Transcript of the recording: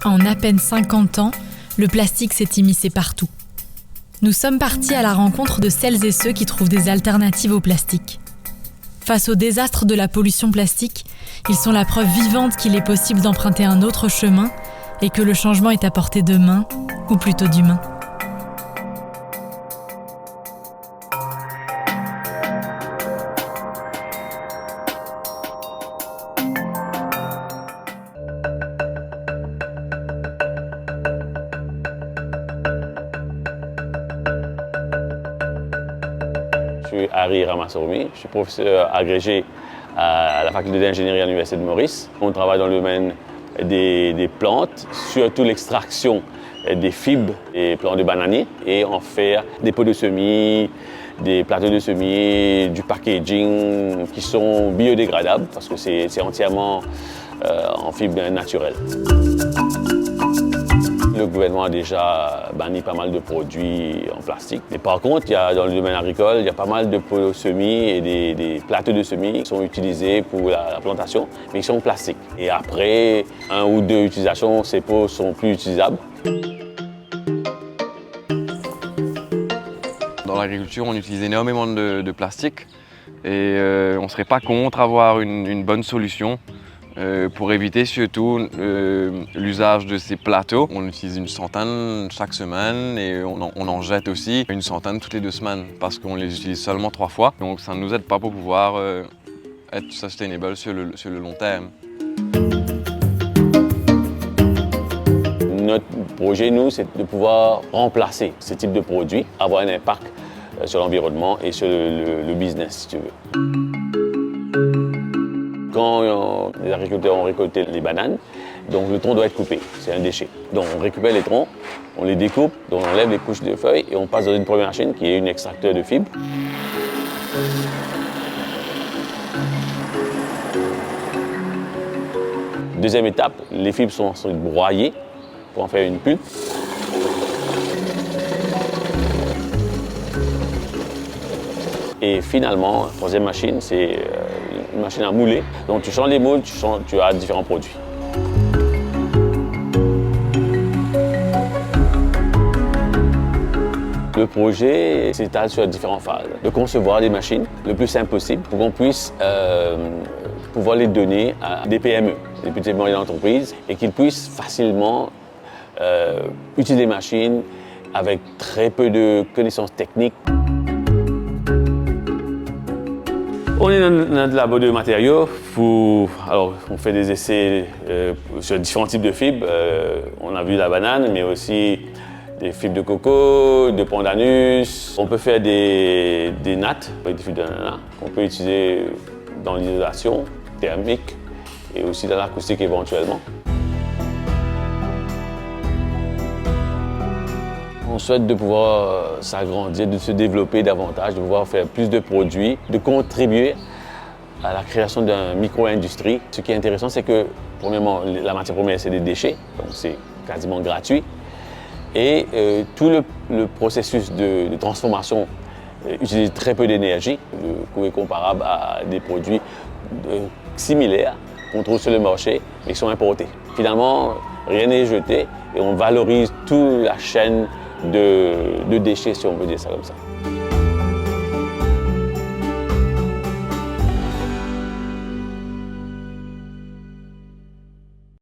En à peine 50 ans, le plastique s'est immiscé partout. Nous sommes partis à la rencontre de celles et ceux qui trouvent des alternatives au plastique. Face au désastre de la pollution plastique, ils sont la preuve vivante qu'il est possible d'emprunter un autre chemin et que le changement est à portée de main, ou plutôt d'humain. Je suis Harry Ramassoumi, je suis professeur agrégé à la faculté d'ingénierie à l'Université de Maurice. On travaille dans le domaine des plantes, surtout l'extraction des fibres des plantes de bananiers et en faire des pots de semis, des plateaux de semis, du packaging qui sont biodégradables parce que c'est entièrement en fibres naturelles. Le gouvernement a déjà banni pas mal de produits en plastique. Mais par contre, dans le domaine agricole, il y a pas mal de pots de semis et des plateaux de semis qui sont utilisés pour la plantation, mais ils sont en plastique. Et après 1 ou 2 utilisations, ces pots sont plus utilisables. Dans l'agriculture, on utilise énormément de plastique et on ne serait pas contre avoir une bonne solution. Pour éviter surtout l'usage de ces plateaux. On utilise une centaine chaque semaine et on en jette aussi une centaine toutes les 2 semaines parce qu'on les utilise seulement 3 fois. Donc ça ne nous aide pas pour pouvoir être sustainable sur le long terme. Notre projet, nous, c'est de pouvoir remplacer ce type de produits, avoir un impact sur l'environnement et sur le business, si tu veux. Quand les agriculteurs ont récolté les bananes, donc le tronc doit être coupé, c'est un déchet. Donc on récupère les troncs, on les découpe, donc on enlève les couches de feuilles et on passe dans une première machine qui est un extracteur de fibres. Deuxième étape, les fibres sont ensuite broyées pour en faire une pulpe. Et finalement, la troisième machine, c'est une machine à mouler. Donc tu changes les moules, tu as différents produits. Le projet s'étale sur différentes phases. De concevoir des machines le plus simple possible pour qu'on puisse pouvoir les donner à des PME, des petites et moyennes entreprises, et qu'ils puissent facilement utiliser les machines avec très peu de connaissances techniques. On est dans notre labo de matériaux. Alors, on fait des essais sur différents types de fibres. On a vu la banane, mais aussi des fibres de coco, de pandanus. On peut faire des nattes avec des fibres d'ananas qu'on peut utiliser dans l'isolation thermique et aussi dans l'acoustique éventuellement. On souhaite de pouvoir s'agrandir, de se développer davantage, de pouvoir faire plus de produits, de contribuer à la création d'une micro-industrie. Ce qui est intéressant, c'est que, premièrement, la matière première, c'est des déchets, donc c'est quasiment gratuit. Et tout le processus de transformation utilise très peu d'énergie. Le coût est comparable à des produits similaires qu'on trouve sur le marché, mais qui sont importés. Finalement, rien n'est jeté et on valorise toute la chaîne de déchets, si on peut dire ça comme ça.